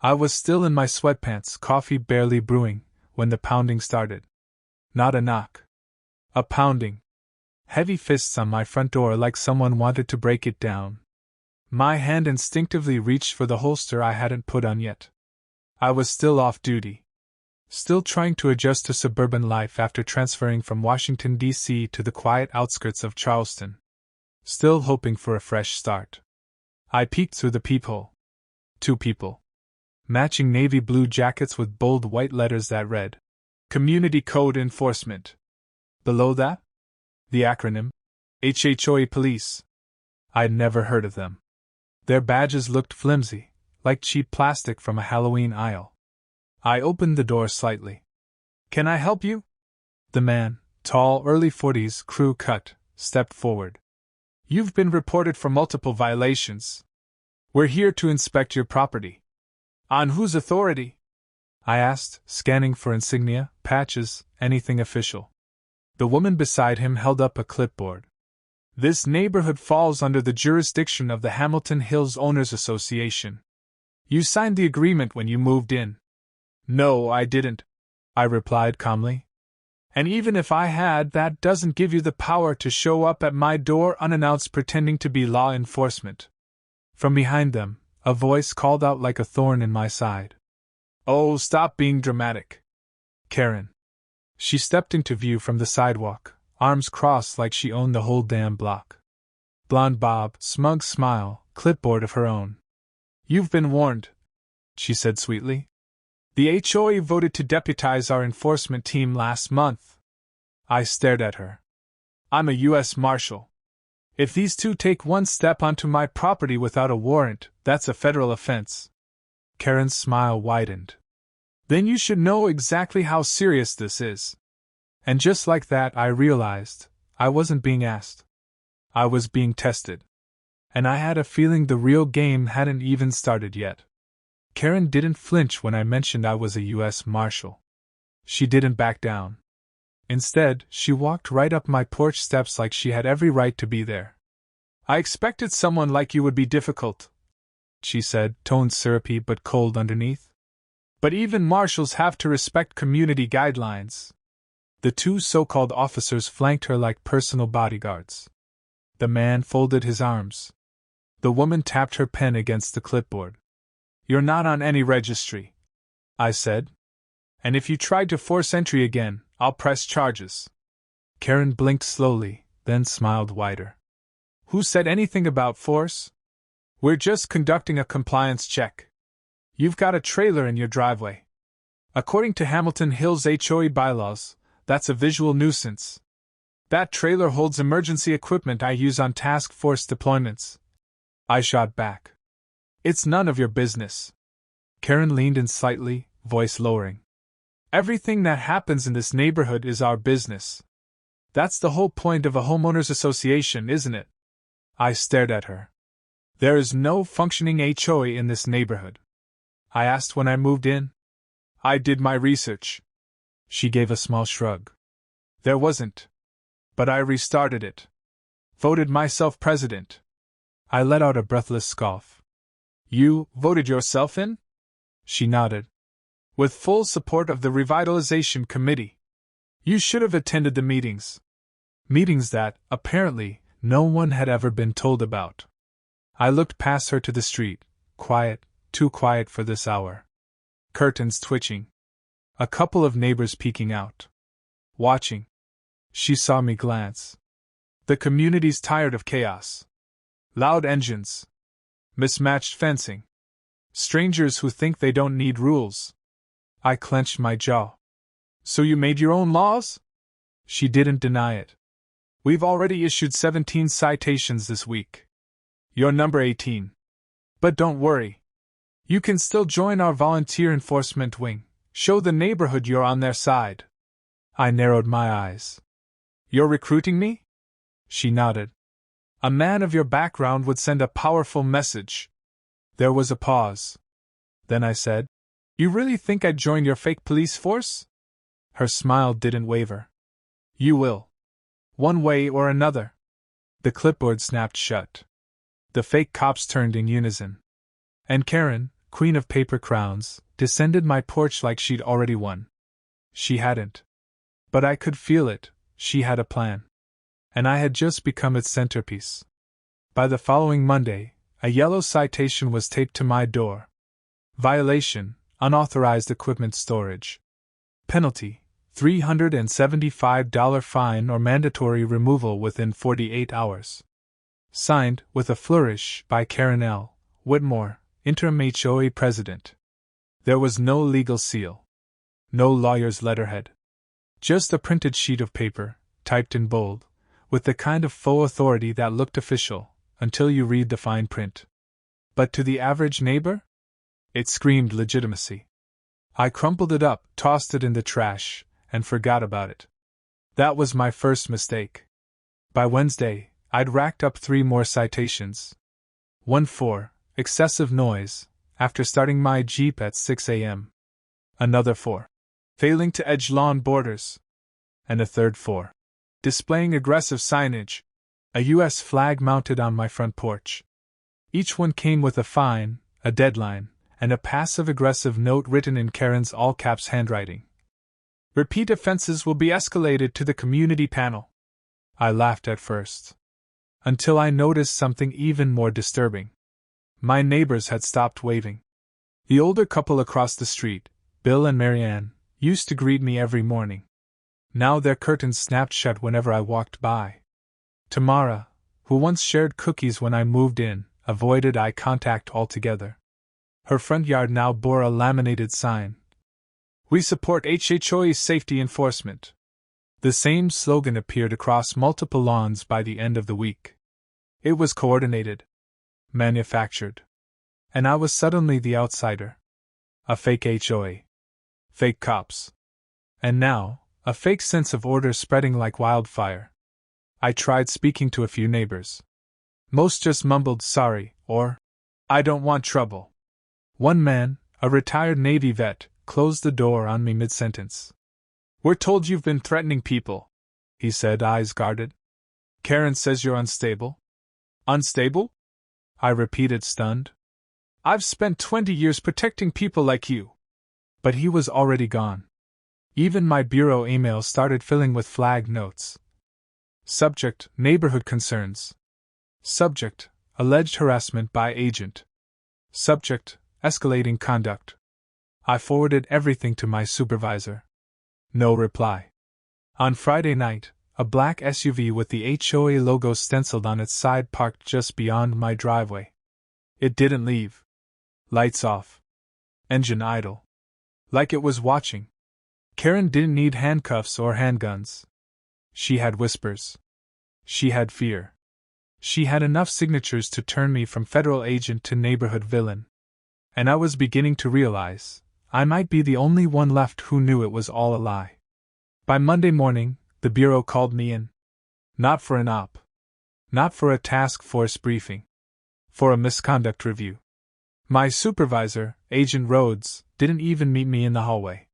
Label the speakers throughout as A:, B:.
A: I was still in my sweatpants, coffee barely brewing, when the pounding started. Not a knock. A pounding. Heavy fists on my front door like someone wanted to break it down. My hand instinctively reached for the holster I hadn't put on yet. I was still off duty. Still trying to adjust to suburban life after transferring from Washington, D.C. to the quiet outskirts of Charleston. Still hoping for a fresh start. I peeked through the peephole. 2 people. Matching navy blue jackets with bold white letters that read, Community Code Enforcement. Below that? The acronym, HOA Police. I'd never heard of them. Their badges looked flimsy, like cheap plastic from a Halloween aisle. I opened the door slightly. Can I help you? The man, tall, early 40s, crew cut, stepped forward. You've been reported for multiple violations. We're here to inspect your property. On whose authority? I asked, scanning for insignia, patches, anything official. The woman beside him held up a clipboard. This neighborhood falls under the jurisdiction of the Hamilton Hills Owners Association. You signed the agreement when you moved in. No, I didn't, I replied calmly. And even if I had, that doesn't give you the power to show up at my door unannounced pretending to be law enforcement. From behind them, a voice called out like a thorn in my side. Oh, stop being dramatic. Karen. She stepped into view from the sidewalk, arms crossed like she owned the whole damn block. Blonde bob, smug smile, clipboard of her own. You've been warned, she said sweetly. The HOA voted to deputize our enforcement team last month. I stared at her. I'm a U.S. Marshal. If these two take one step onto my property without a warrant, that's a federal offense. Karen's smile widened. Then you should know exactly how serious this is. And just like that, I realized I wasn't being asked. I was being tested. And I had a feeling the real game hadn't even started yet. Karen didn't flinch when I mentioned I was a U.S. Marshal. She didn't back down. Instead, she walked right up my porch steps like she had every right to be there. I expected someone like you would be difficult, she said, tone syrupy but cold underneath. But even marshals have to respect community guidelines. The 2 so-called officers flanked her like personal bodyguards. The man folded his arms. The woman tapped her pen against the clipboard. You're not on any registry, I said. And if you try to force entry again, I'll press charges. Karen blinked slowly, then smiled wider. Who said anything about force? We're just conducting a compliance check. You've got a trailer in your driveway. According to Hamilton Hills HOA bylaws, that's a visual nuisance. That trailer holds emergency equipment I use on task force deployments. I shot back. It's none of your business. Karen leaned in slightly, voice lowering. Everything that happens in this neighborhood is our business. That's the whole point of a homeowners association, isn't it? I stared at her. There is no functioning HOA in this neighborhood. I asked when I moved in. I did my research. She gave a small shrug. There wasn't. But I restarted it. Voted myself president. I let out a breathless scoff. You voted yourself in? She nodded. With full support of the revitalization committee. You should have attended the meetings. Meetings that, apparently, no one had ever been told about. I looked past her to the street, quiet, too quiet for this hour. Curtains twitching. A couple of neighbors peeking out. Watching. She saw me glance. The community's tired of chaos. Loud engines. Mismatched fencing. Strangers who think they don't need rules. I clenched my jaw. So you made your own laws? She didn't deny it. We've already issued 17 citations this week. You're number 18. But don't worry. You can still join our volunteer enforcement wing. Show the neighborhood you're on their side. I narrowed my eyes. You're recruiting me? She nodded. A man of your background would send a powerful message. There was a pause. Then I said, You really think I'd join your fake police force? Her smile didn't waver. You will. One way or another. The clipboard snapped shut. The fake cops turned in unison. And Karen, queen of paper crowns, descended my porch like she'd already won. She hadn't. But I could feel it, she had a plan. And I had just become its centerpiece. By the following Monday, a yellow citation was taped to my door. Violation, unauthorized equipment storage. Penalty, $375 fine or mandatory removal within 48 hours. Signed, with a flourish, by Karen L. Whitmore, interim HOA president. There was no legal seal. No lawyer's letterhead. Just a printed sheet of paper, typed in bold, with the kind of faux authority that looked official, until you read the fine print. But to the average neighbor? It screamed legitimacy. I crumpled it up, tossed it in the trash, and forgot about it. That was my first mistake. By Wednesday, I'd racked up 3 more citations. One for excessive noise, after starting my Jeep at 6 a.m. Another for failing to edge lawn borders. And a third for displaying aggressive signage, a U.S. flag mounted on my front porch. Each one came with a fine, a deadline, and a passive-aggressive note written in Karen's all-caps handwriting. Repeat offenses will be escalated to the community panel. I laughed at first. Until I noticed something even more disturbing. My neighbors had stopped waving. The older couple across the street, Bill and Marianne, used to greet me every morning. Now their curtains snapped shut whenever I walked by. Tamara, who once shared cookies when I moved in, avoided eye contact altogether. Her front yard now bore a laminated sign. We support HOA safety enforcement. The same slogan appeared across multiple lawns by the end of the week. It was coordinated. Manufactured. And I was suddenly the outsider. A fake HOA. Fake cops. And now, a fake sense of order spreading like wildfire. I tried speaking to a few neighbors. Most just mumbled sorry, or I don't want trouble. One man, a retired Navy vet, closed the door on me mid-sentence. We're told you've been threatening people, he said, eyes guarded. Karen says you're unstable. Unstable? I repeated, stunned. I've spent 20 years protecting people like you. But he was already gone. Even my bureau email started filling with flagged notes. Subject, neighborhood concerns. Subject, alleged harassment by agent. Subject, escalating conduct. I forwarded everything to my supervisor. No reply. On Friday night, a black SUV with the HOA logo stenciled on its side parked just beyond my driveway. It didn't leave. Lights off. Engine idle. Like it was watching. Karen didn't need handcuffs or handguns. She had whispers. She had fear. She had enough signatures to turn me from federal agent to neighborhood villain. And I was beginning to realize I might be the only one left who knew it was all a lie. By Monday morning, the bureau called me in. Not for an op. Not for a task force briefing. For a misconduct review. My supervisor, Agent Rhodes, didn't even meet me in the hallway.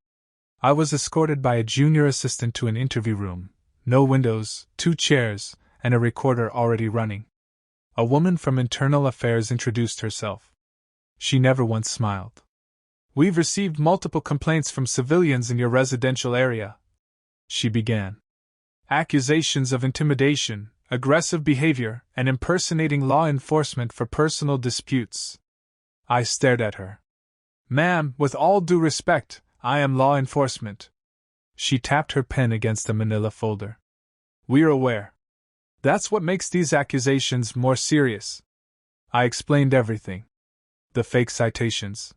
A: I was escorted by a junior assistant to an interview room. No windows, 2 chairs, and a recorder already running. A woman from Internal Affairs introduced herself. She never once smiled. We've received multiple complaints from civilians in your residential area, she began. Accusations of intimidation, aggressive behavior, and impersonating law enforcement for personal disputes. I stared at her. Ma'am, with all due respect, I am law enforcement. She tapped her pen against a manila folder. We're aware. That's what makes these accusations more serious. I explained everything. The fake citations.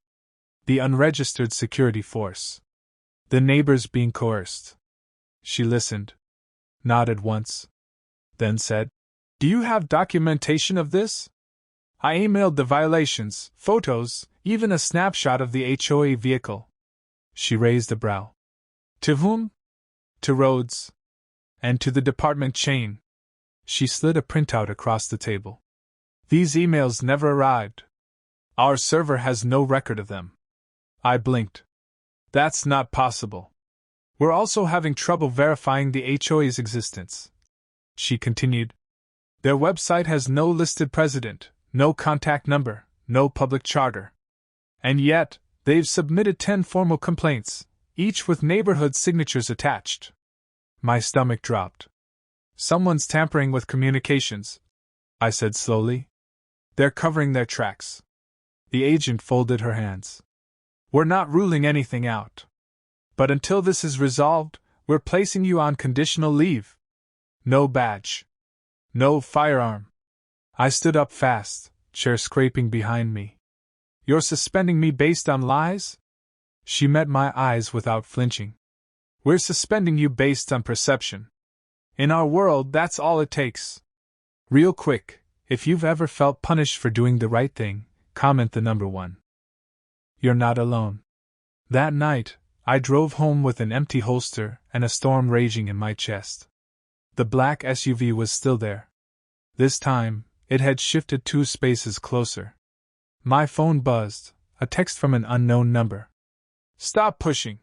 A: The unregistered security force. The neighbors being coerced. She listened. Nodded once. Then said, Do you have documentation of this? I emailed the violations, photos, even a snapshot of the HOA vehicle. She raised a brow. To whom? To Rhodes. And to the department chain. She slid a printout across the table. These emails never arrived. Our server has no record of them. I blinked. That's not possible. We're also having trouble verifying the HOA's existence. She continued. Their website has no listed president, no contact number, no public charter. And yet, they've submitted 10 formal complaints, each with neighborhood signatures attached. My stomach dropped. Someone's tampering with communications, I said slowly. They're covering their tracks. The agent folded her hands. We're not ruling anything out. But until this is resolved, we're placing you on conditional leave. No badge. No firearm. I stood up fast, chair scraping behind me. You're suspending me based on lies? She met my eyes without flinching. We're suspending you based on perception. In our world, that's all it takes. Real quick, if you've ever felt punished for doing the right thing, comment the number 1. You're not alone. That night, I drove home with an empty holster and a storm raging in my chest. The black SUV was still there. This time, it had shifted 2 spaces closer. My phone buzzed, a text from an unknown number. Stop pushing.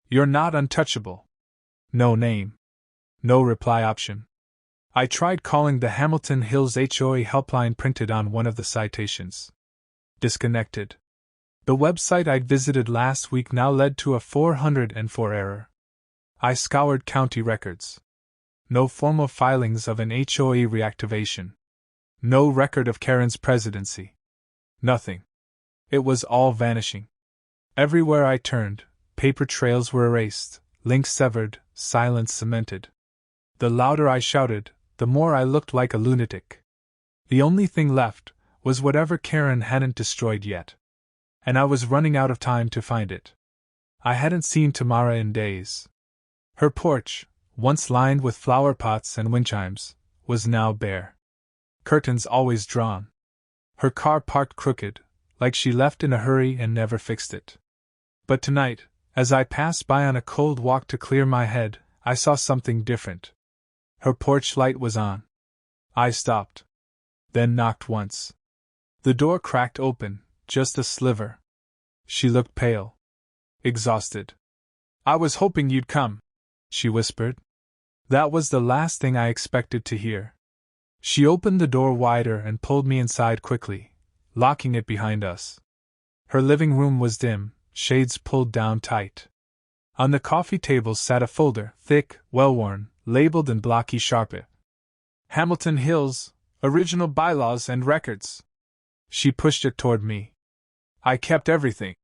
A: You're not untouchable. No name. No reply option. I tried calling the Hamilton Hills HOA helpline printed on one of the citations. Disconnected. The website I'd visited last week now led to a 404 error. I scoured county records. No formal filings of an HOA reactivation. No record of Karen's presidency. Nothing. It was all vanishing. Everywhere I turned, paper trails were erased, links severed, silence cemented. The louder I shouted, the more I looked like a lunatic. The only thing left was whatever Karen hadn't destroyed yet. And I was running out of time to find it. I hadn't seen Tamara in days. Her porch, once lined with flower pots and wind chimes, was now bare. Curtains always drawn. Her car parked crooked, like she left in a hurry and never fixed it. But tonight, as I passed by on a cold walk to clear my head, I saw something different. Her porch light was on. I stopped. Then knocked once. The door cracked open, just a sliver. She looked pale. Exhausted. I was hoping you'd come, she whispered. That was the last thing I expected to hear. She opened the door wider and pulled me inside quickly, locking it behind us. Her living room was dim, shades pulled down tight. On the coffee table sat a folder, thick, well-worn, labeled in blocky sharpie. Hamilton Hills, Original Bylaws and Records. She pushed it toward me. I kept everything,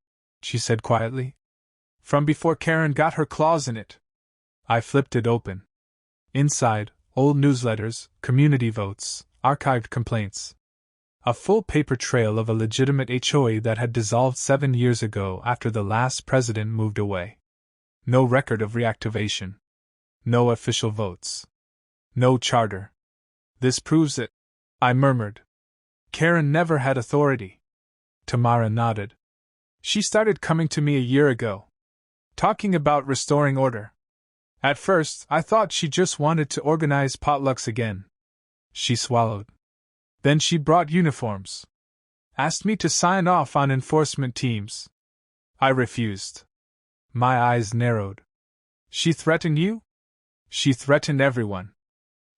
A: she said quietly. From before Karen got her claws in it. I flipped it open. Inside, old newsletters, community votes, archived complaints. A full paper trail of a legitimate HOA that had dissolved 7 years ago after the last president moved away. No record of reactivation. No official votes. No charter. This proves it, I murmured. Karen never had authority. Tamara nodded. She started coming to me a year ago. Talking about restoring order. At first, I thought she just wanted to organize potlucks again. She swallowed. Then she brought uniforms. Asked me to sign off on enforcement teams. I refused. My eyes narrowed. She threatened you? She threatened everyone.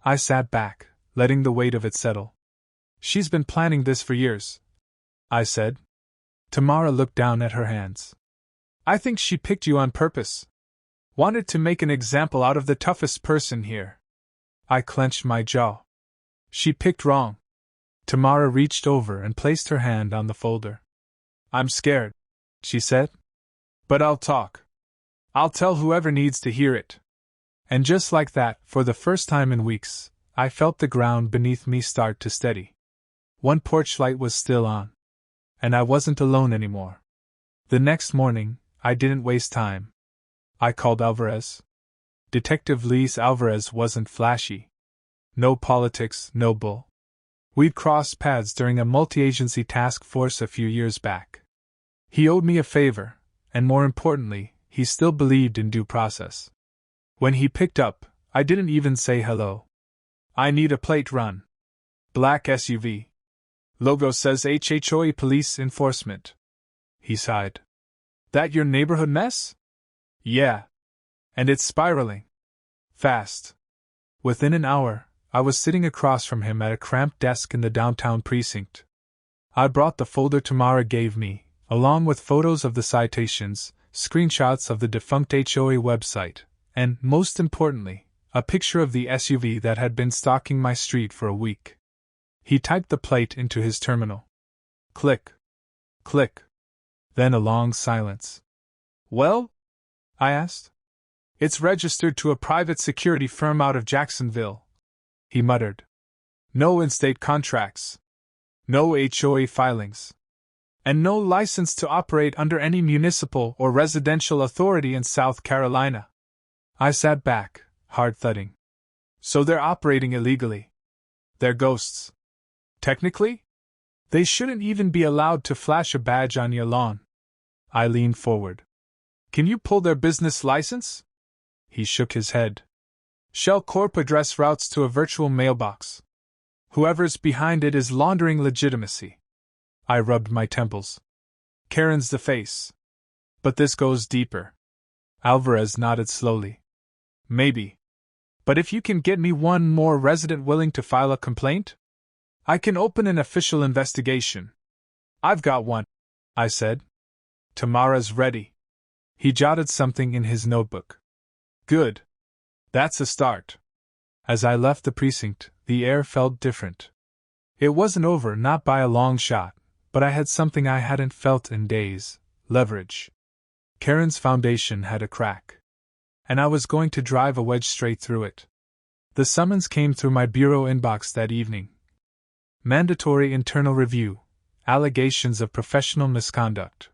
A: I sat back, letting the weight of it settle. She's been planning this for years, I said. Tamara looked down at her hands. I think she picked you on purpose. Wanted to make an example out of the toughest person here. I clenched my jaw. She picked wrong. Tamara reached over and placed her hand on the folder. I'm scared, she said. But I'll talk. I'll tell whoever needs to hear it. And just like that, for the first time in weeks, I felt the ground beneath me start to steady. One porch light was still on. And I wasn't alone anymore. The next morning, I didn't waste time. I called Alvarez. Detective Luis Alvarez wasn't flashy. No politics, no bull. We'd crossed paths during a multi-agency task force a few years back. He owed me a favor, and more importantly, he still believed in due process. When he picked up, I didn't even say hello. I need a plate run. Black SUV. Logo says HOA Police Enforcement. He sighed. That your neighborhood mess? Yeah. And it's spiraling. Fast. Within an hour, I was sitting across from him at a cramped desk in the downtown precinct. I brought the folder Tamara gave me, along with photos of the citations, screenshots of the defunct HOA website, and, most importantly, a picture of the SUV that had been stalking my street for a week. He typed the plate into his terminal. Click. Click. Then a long silence. Well? I asked. It's registered to a private security firm out of Jacksonville, he muttered. No in-state contracts. No HOA filings. And no license to operate under any municipal or residential authority in South Carolina. I sat back, hard thudding. So they're operating illegally. They're ghosts. Technically? They shouldn't even be allowed to flash a badge on your lawn. I leaned forward. Can you pull their business license? He shook his head. Shell Corp address routes to a virtual mailbox. Whoever's behind it is laundering legitimacy. I rubbed my temples. Karen's the face. But this goes deeper. Alvarez nodded slowly. Maybe. But if you can get me one more resident willing to file a complaint, I can open an official investigation. I've got one, I said. Tamara's ready. He jotted something in his notebook. Good. That's a start. As I left the precinct, the air felt different. It wasn't over, not by a long shot, but I had something I hadn't felt in days: leverage. Karen's foundation had a crack, and I was going to drive a wedge straight through it. The summons came through my bureau inbox that evening. Mandatory internal review. Allegations of professional misconduct.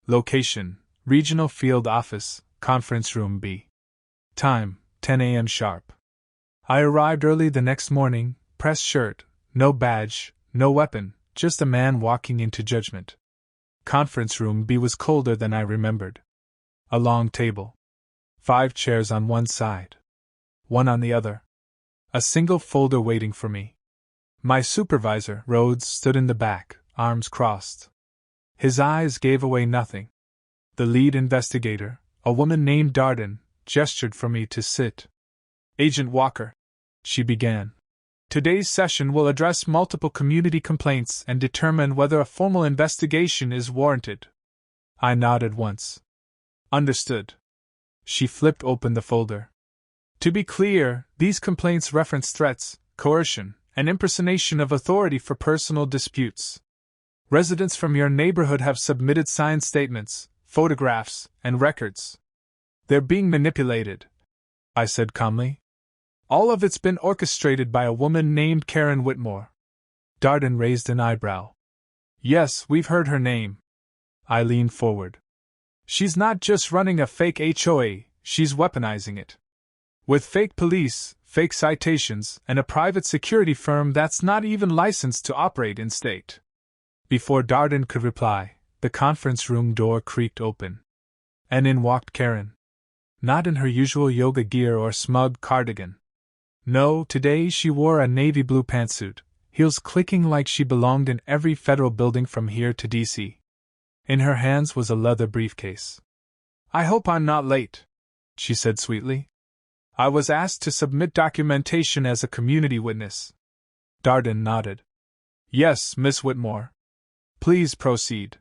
A: Location: Regional Field Office, Conference Room B. Time: 10 a.m. sharp. I arrived early the next morning, pressed shirt, no badge, no weapon, just a man walking into judgment. Conference Room B was colder than I remembered. A long table. 5 chairs on one side. One on the other. A single folder waiting for me. My supervisor, Rhodes, stood in the back, arms crossed. His eyes gave away nothing. The lead investigator, a woman named Darden, gestured for me to sit. Agent Walker, she began. Today's session will address multiple community complaints and determine whether a formal investigation is warranted. I nodded once. Understood. She flipped open the folder. To be clear, these complaints reference threats, coercion, and impersonation of authority for personal disputes. Residents from your neighborhood have submitted signed statements, photographs, and records. They're being manipulated, I said calmly. All of it's been orchestrated by a woman named Karen Whitmore. Darden raised an eyebrow. Yes, we've heard her name. I leaned forward. She's not just running a fake HOA, she's weaponizing it. With fake police, fake citations, and a private security firm that's not even licensed to operate in state. Before Darden could reply, the conference room door creaked open. And in walked Karen. Not in her usual yoga gear or smug cardigan. No, today she wore a navy blue pantsuit, heels clicking like she belonged in every federal building from here to D.C. In her hands was a leather briefcase. I hope I'm not late, she said sweetly. I was asked to submit documentation as a community witness. Darden nodded. Yes, Miss Whitmore. Please proceed.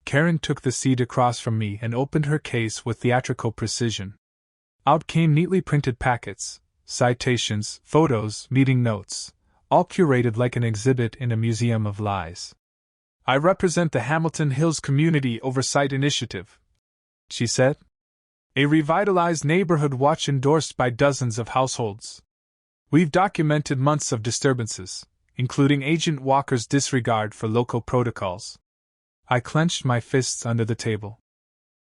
A: Karen took the seat across from me and opened her case with theatrical precision. Out came neatly printed packets, citations, photos, meeting notes, all curated like an exhibit in a museum of lies. I represent the Hamilton Hills Community Oversight Initiative, she said. A revitalized neighborhood watch endorsed by dozens of households. We've documented months of disturbances, including Agent Walker's disregard for local protocols. I clenched my fists under the table.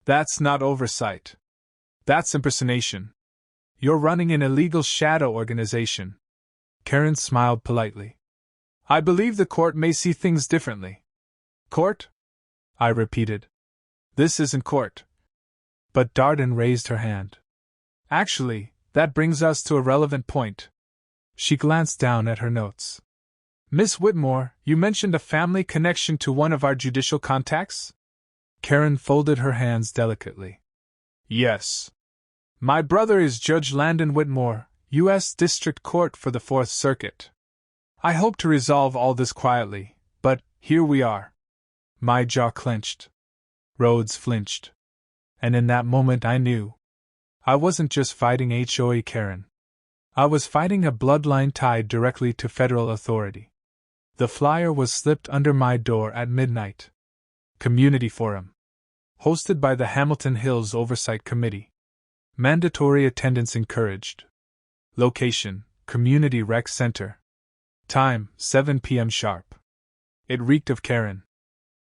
A: That's not oversight. That's impersonation. You're running an illegal shadow organization. Karen smiled politely. I believe the court may see things differently. Court? I repeated. This isn't court. But Darden raised her hand. Actually, that brings us to a relevant point. She glanced down at her notes. Miss Whitmore, you mentioned a family connection to one of our judicial contacts? Karen folded her hands delicately. Yes. My brother is Judge Landon Whitmore, U.S. District Court for the Fourth Circuit. I hope to resolve all this quietly, but here we are. My jaw clenched. Rhodes flinched. And in that moment I knew. I wasn't just fighting HOA Karen. I was fighting a bloodline tied directly to federal authority. The flyer was slipped under my door at midnight. Community Forum. Hosted by the Hamilton Hills Oversight Committee. Mandatory attendance encouraged. Location: Community Rec Center. Time: 7 p.m. sharp. It reeked of Karen.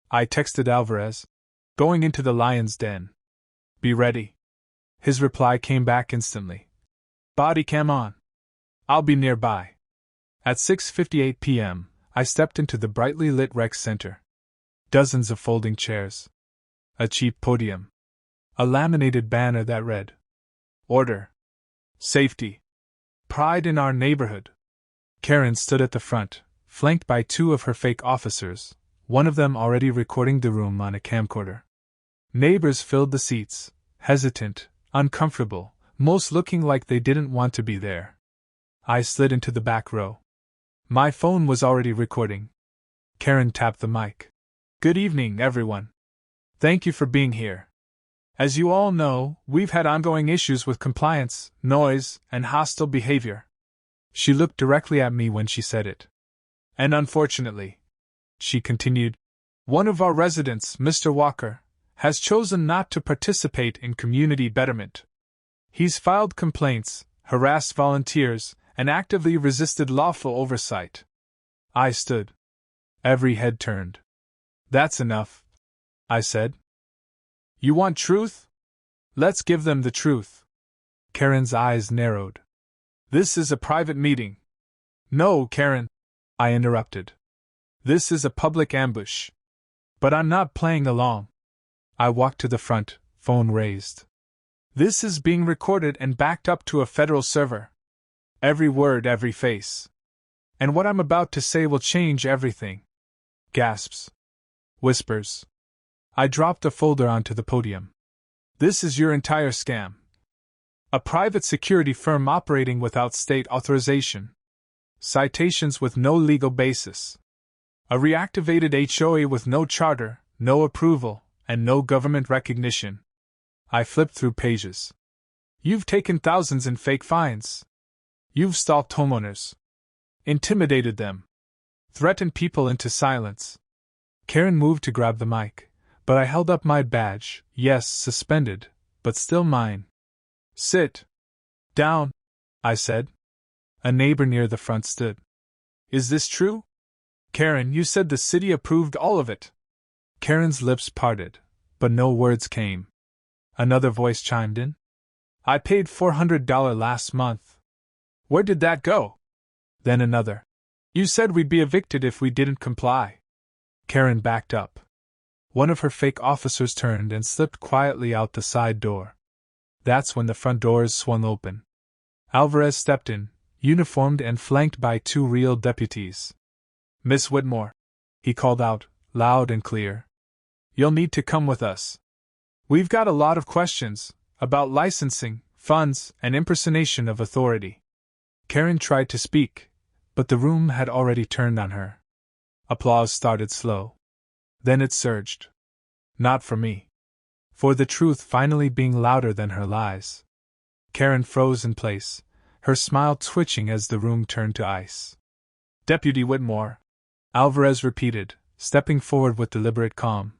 A: I texted Alvarez. Going into the lion's den. Be ready. His reply came back instantly. Body cam on. I'll be nearby. At 6:58 p.m., I stepped into the brightly lit rec center. Dozens of folding chairs. A cheap podium. A laminated banner that read, Order. Safety. Pride in our neighborhood. Karen stood at the front, flanked by two of her fake officers, one of them already recording the room on a camcorder. Neighbors filled the seats, hesitant, uncomfortable, most looking like they didn't want to be there. I slid into the back row. My phone was already recording. Karen tapped the mic. Good evening, everyone. Thank you for being here. As you all know, we've had ongoing issues with compliance, noise, and hostile behavior. She looked directly at me when she said it. And unfortunately, she continued, one of our residents, Mr. Walker, has chosen not to participate in community betterment. He's filed complaints, harassed volunteers, and actively resisted lawful oversight. I stood. Every head turned. That's enough, I said. You want truth? Let's give them the truth. Karen's eyes narrowed. This is a private meeting. No, Karen, I interrupted. This is a public ambush. But I'm not playing along. I walked to the front, phone raised. This is being recorded and backed up to a federal server. Every word, every face. And what I'm about to say will change everything. Gasps. Whispers. I dropped a folder onto the podium. This is your entire scam. A private security firm operating without state authorization. Citations with no legal basis. A reactivated HOA with no charter, no approval, and no government recognition. I flipped through pages. You've taken thousands in fake fines. You've stalked homeowners. Intimidated them. Threatened people into silence. Karen moved to grab the mic, but I held up my badge, yes, suspended, but still mine. Sit down, I said. A neighbor near the front stood. Is this true? Karen, you said the city approved all of it. Karen's lips parted, but no words came. Another voice chimed in. I paid $400 last month. Where did that go? Then another. You said we'd be evicted if we didn't comply. Karen backed up. One of her fake officers turned and slipped quietly out the side door. That's when the front doors swung open. Alvarez stepped in, uniformed and flanked by two real deputies. Miss Whitmore, he called out, loud and clear. You'll need to come with us. We've got a lot of questions about licensing, funds, and impersonation of authority. Karen tried to speak, but the room had already turned on her. Applause started slow. Then it surged. Not for me. For the truth finally being louder than her lies. Karen froze in place, her smile twitching as the room turned to ice. Deputy Whitmore, Alvarez repeated, stepping forward with deliberate calm.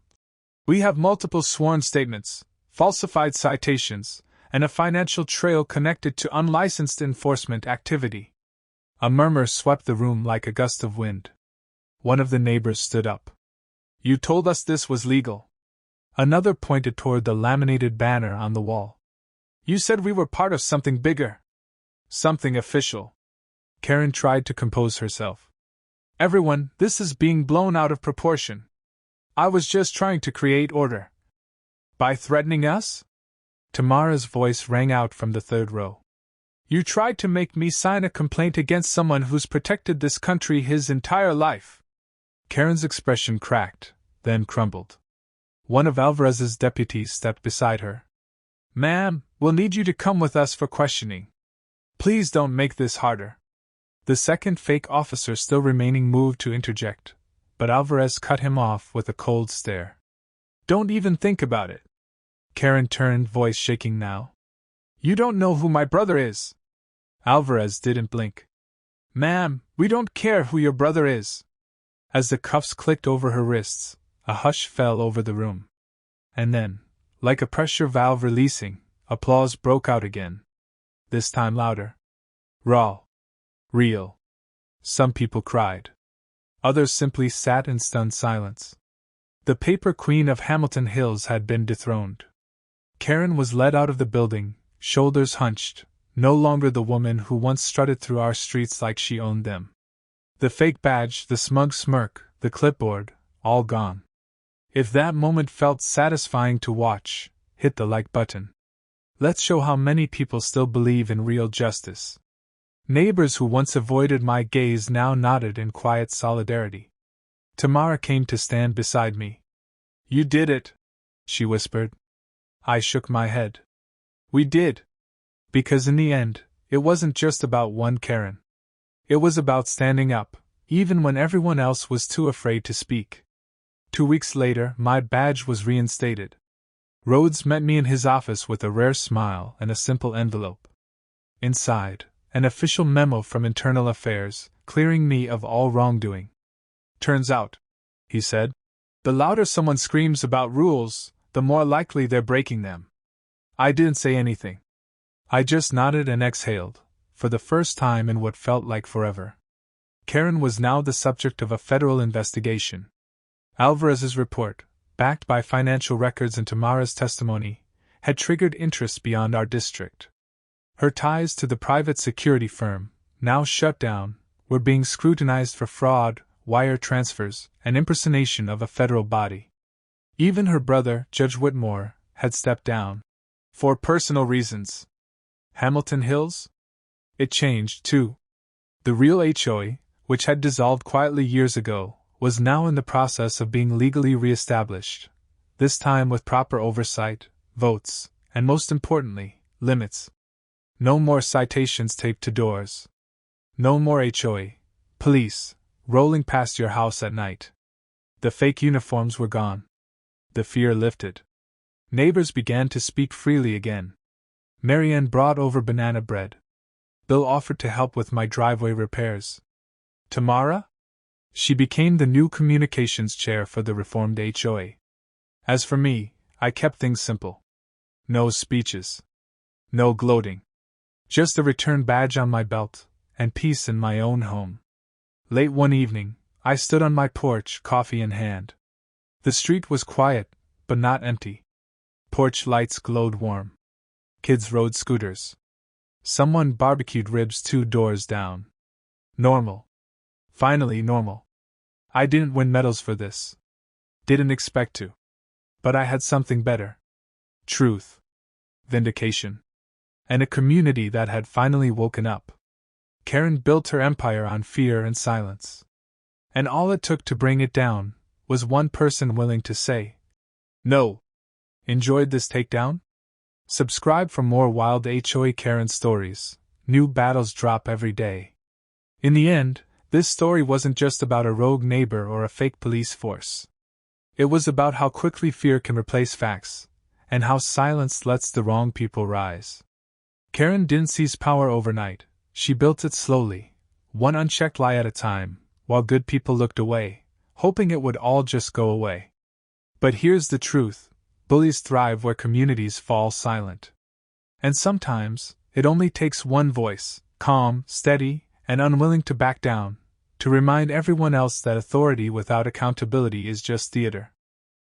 A: We have multiple sworn statements, falsified citations, and a financial trail connected to unlicensed enforcement activity. A murmur swept the room like a gust of wind. One of the neighbors stood up. You told us this was legal. Another pointed toward the laminated banner on the wall. You said we were part of something bigger. Something official. Karen tried to compose herself. Everyone, this is being blown out of proportion. I was just trying to create order. By threatening us? Tamara's voice rang out from the third row. You tried to make me sign a complaint against someone who's protected this country his entire life. Karen's expression cracked, then crumbled. One of Alvarez's deputies stepped beside her. Ma'am, we'll need you to come with us for questioning. Please don't make this harder. The second fake officer still remaining moved to interject, but Alvarez cut him off with a cold stare. Don't even think about it. Karen turned, voice shaking now. You don't know who my brother is. Alvarez didn't blink. Ma'am, we don't care who your brother is. As the cuffs clicked over her wrists, a hush fell over the room. And then, like a pressure valve releasing, applause broke out again. This time louder. Raw. Real. Some people cried. Others simply sat in stunned silence. The paper queen of Hamilton Hills had been dethroned. Karen was led out of the building, shoulders hunched, no longer the woman who once strutted through our streets like she owned them. The fake badge, the smug smirk, the clipboard, all gone. If that moment felt satisfying to watch, hit the like button. Let's show how many people still believe in real justice. Neighbors who once avoided my gaze now nodded in quiet solidarity. Tamara came to stand beside me. You did it, she whispered. I shook my head. We did. Because in the end, it wasn't just about one Karen. It was about standing up, even when everyone else was too afraid to speak. 2 weeks later, my badge was reinstated. Rhodes met me in his office with a rare smile and a simple envelope. Inside, an official memo from Internal Affairs, clearing me of all wrongdoing. Turns out, he said, the louder someone screams about rules, the more likely they're breaking them. I didn't say anything. I just nodded and exhaled, for the first time in what felt like forever. Karen was now the subject of a federal investigation. Alvarez's report, backed by financial records and Tamara's testimony, had triggered interest beyond our district. Her ties to the private security firm, now shut down, were being scrutinized for fraud, wire transfers, and impersonation of a federal body. Even her brother, Judge Whitmore, had stepped down. For personal reasons. Hamilton Hills? It changed, too. The real HOA, which had dissolved quietly years ago, was now in the process of being legally re-established, this time with proper oversight, votes, and most importantly, limits. No more citations taped to doors. No more HOA, police, rolling past your house at night. The fake uniforms were gone. The fear lifted. Neighbors began to speak freely again. Marianne brought over banana bread. Bill offered to help with my driveway repairs. Tamara? She became the new communications chair for the reformed HOA. As for me, I kept things simple. No speeches. No gloating. Just a return badge on my belt, and peace in my own home. Late one evening, I stood on my porch, coffee in hand. The street was quiet, but not empty. Porch lights glowed warm. Kids rode scooters. Someone barbecued ribs 2 doors down. Normal. Finally normal. I didn't win medals for this. Didn't expect to. But I had something better. Truth. Vindication. And a community that had finally woken up. Karen built her empire on fear and silence. And all it took to bring it down was one person willing to say, no. Enjoyed this takedown? Subscribe for more wild HOA Karen stories. New battles drop every day. In the end, this story wasn't just about a rogue neighbor or a fake police force. It was about how quickly fear can replace facts, and how silence lets the wrong people rise. Karen didn't seize power overnight. She built it slowly, one unchecked lie at a time, while good people looked away, hoping it would all just go away. But here's the truth: bullies thrive where communities fall silent. And sometimes, it only takes one voice, calm, steady, and unwilling to back down, to remind everyone else that authority without accountability is just theater.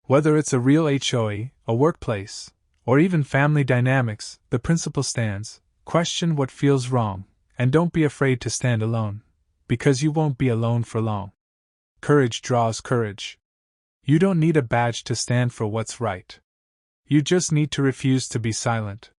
A: Whether it's a real HOA, a workplace, or even family dynamics, the principle stands: question what feels wrong, and don't be afraid to stand alone, because you won't be alone for long. Courage draws courage. You don't need a badge to stand for what's right. You just need to refuse to be silent.